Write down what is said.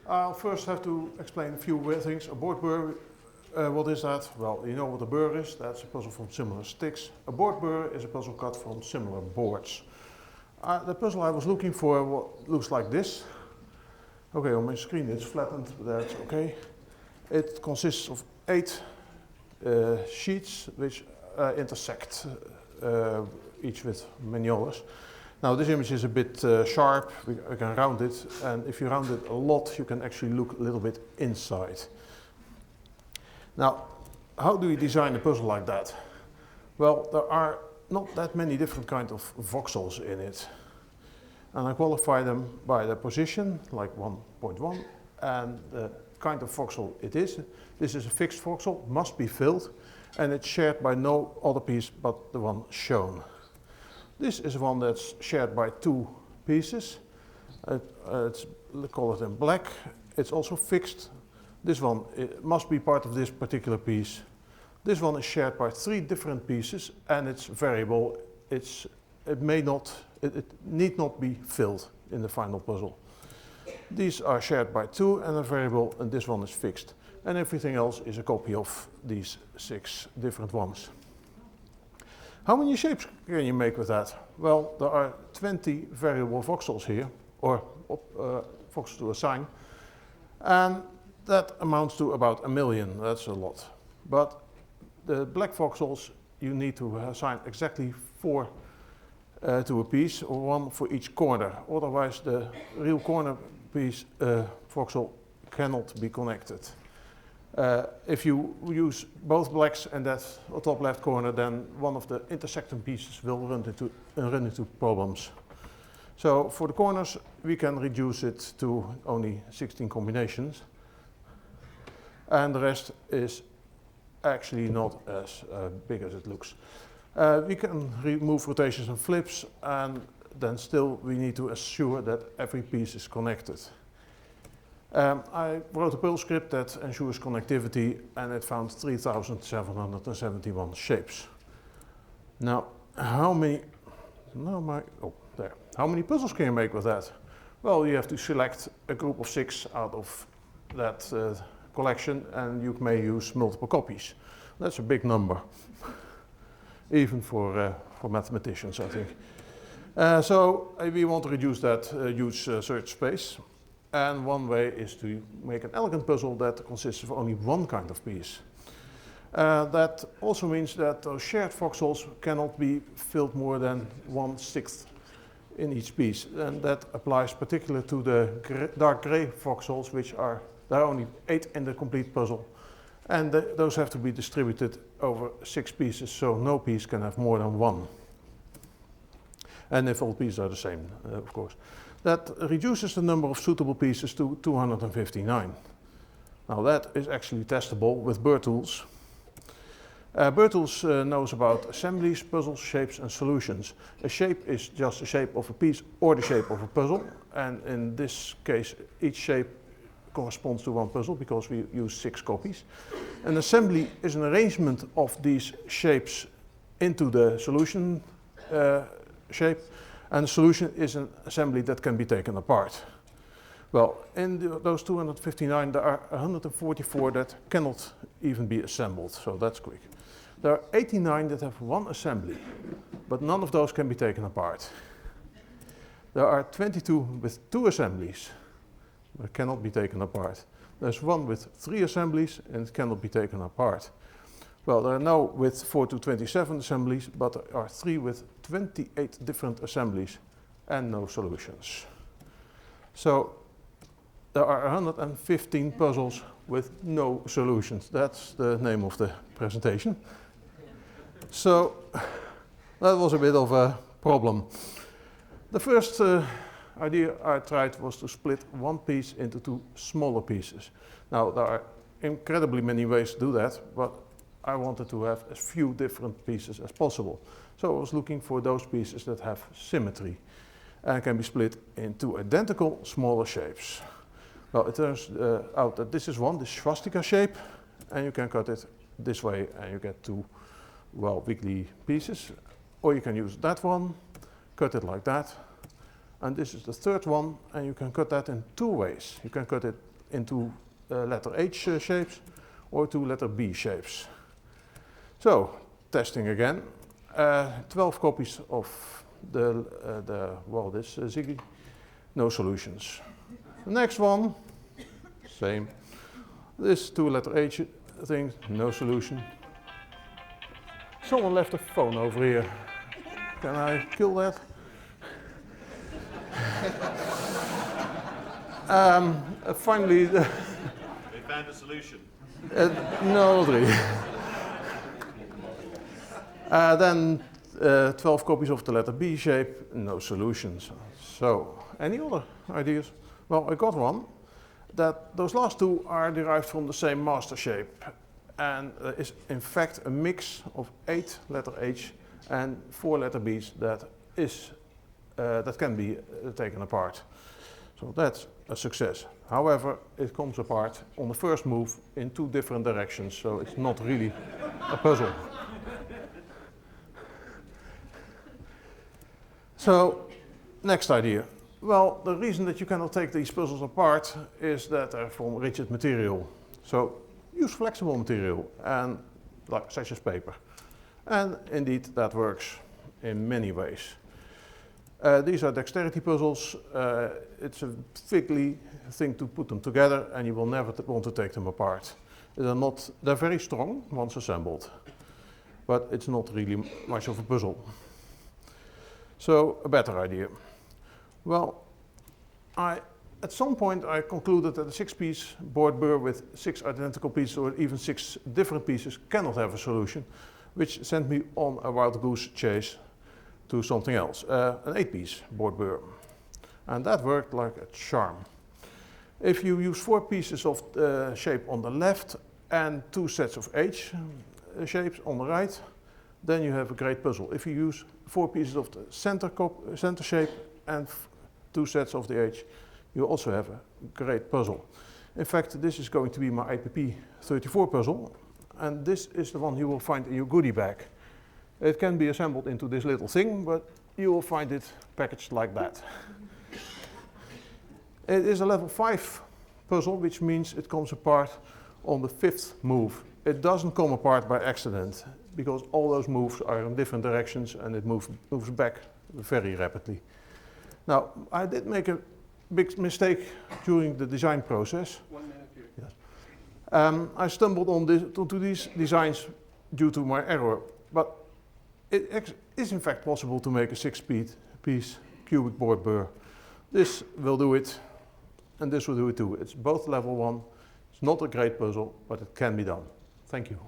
I'll first have to explain a few things about Burr. What is that? Well, you know what a burr is. That's a puzzle from similar sticks. A board burr is a puzzle cut from similar boards. The puzzle I was looking for looks like this. Okay, on my screen it's flattened, but that's okay. It consists of 8 sheets which intersect, each with many others. Now this image is a bit sharp, we can round it, and if you round it a lot you can actually look a little bit inside. Now, how do you design a puzzle like that? Well, there are not that many different kinds of voxels in it. And I qualify them by their position, like 1.1, and the kind of voxel it is. This is a fixed voxel, must be filled, and it's shared by no other piece but the one shown. This is one that's shared by 2 pieces. Let's call it in black. It's also fixed. This one must be part of this particular piece. This one is shared by 3 different pieces, and it's variable. It need not be filled in the final puzzle. These are shared by 2 and a variable, and this one is fixed. And everything else is a copy of these 6 different ones. How many shapes can you make with that? Well, there are 20 variable voxels here, or voxels to assign, and that amounts to about 1 million. That's a lot. But the black voxels, you need to assign exactly 4 to a piece, or 1 for each corner. Otherwise, the real corner piece voxel cannot be connected. If you use both blacks and that top left corner, then one of the intersecting pieces will run into problems. So for the corners, we can reduce it to only 16 combinations. And the rest is actually not as big as it looks. We can remove rotations and flips, and then still we need to assure that every piece is connected. I wrote a Perl script that ensures connectivity, and it found 3,771 shapes. Now, how many puzzles can you make with that? Well, you have to select a group of 6 out of that collection, and you may use multiple copies. That's a big number, even for mathematicians, I think. So we want to reduce that huge search space. And one way is to make an elegant puzzle that consists of only 1 kind of piece. That also means that those shared voxels cannot be filled more than 1/6 in each piece. And that applies particularly to the dark gray voxels, which there are only 8 in the complete puzzle. And those have to be distributed over 6 pieces, so no piece can have more than 1. And if all pieces are the same, of course. That reduces the number of suitable pieces to 259. Now that is actually testable with Burr tools. Burr tools knows about assemblies, puzzles, shapes, and solutions. A shape is just the shape of a piece or the shape of a puzzle, and in this case each shape corresponds to 1 puzzle because we use 6 copies. An assembly is an arrangement of these shapes into the solution shape, and the solution is an assembly that can be taken apart. Well, in those 259, there are 144 that cannot even be assembled, so that's quick. There are 89 that have 1 assembly, but none of those can be taken apart. There are 22 with 2 assemblies, but cannot be taken apart. There's 1 with 3 assemblies, and it cannot be taken apart. Well, there are now with 4 to 27 assemblies, but there are 3 with 28 different assemblies and no solutions. So there are 115 puzzles with no solutions. That's the name of the presentation. So that was a bit of a problem. The first idea I tried was to split 1 piece into 2 smaller pieces. Now there are incredibly many ways to do that, but I wanted to have as few different pieces as possible. So I was looking for those pieces that have symmetry and can be split into identical smaller shapes. Well, it turns out that this is one, this swastika shape, and you can cut it this way and you get 2, well, weakly pieces. Or you can use that one, cut it like that. And this is the third one, and you can cut that in 2 ways. You can cut it into letter H shapes or two letter B shapes. So, testing again. 12 copies of this Ziggy, no solutions. The next one, same. This two letter H thing, no solution. Someone left a phone over here. Can I kill that? Finally, they found a solution. No, three. Then 12 copies of the letter B shape, no solutions. So, any other ideas? Well, I got one. That those last two are derived from the same master shape, and is in fact a mix of 8 letter H and 4 letter B's that can be taken apart. So that's a success. However, it comes apart on the first move in 2 different directions, so it's not really a puzzle. So, next idea. Well, the reason that you cannot take these puzzles apart is that they're from rigid material. So, use flexible material, and such as paper. And indeed, that works in many ways. These are dexterity puzzles. It's a fiddly thing to put them together, and you will never want to take them apart. They're very strong once assembled, but it's not really much of a puzzle. So, a better idea. Well, at some point I concluded that a 6-piece board Burr with 6 identical pieces or even 6 different pieces cannot have a solution, which sent me on a wild goose chase to something else, an 8-piece board Burr. And that worked like a charm. If you use 4 pieces of shape on the left and 2 sets of H shapes on the right, then you have a great puzzle. If you use 4 pieces of the center shape and 2 sets of the H, you also have a great puzzle. In fact, this is going to be my IPP 34 puzzle, and this is the one you will find in your goodie bag. It can be assembled into this little thing, but you will find it packaged like that. It is a level 5 puzzle, which means it comes apart on the 5th move. It doesn't come apart by accident, because all those moves are in different directions and it moves back very rapidly. Now, I did make a big mistake during the design process. 1 minute here. Yes. I stumbled onto these designs due to my error, but it is in fact possible to make a 6-piece cubic board Burr. This will do it, and this will do it too. It's both level 1. It's not a great puzzle, but it can be done. Thank you.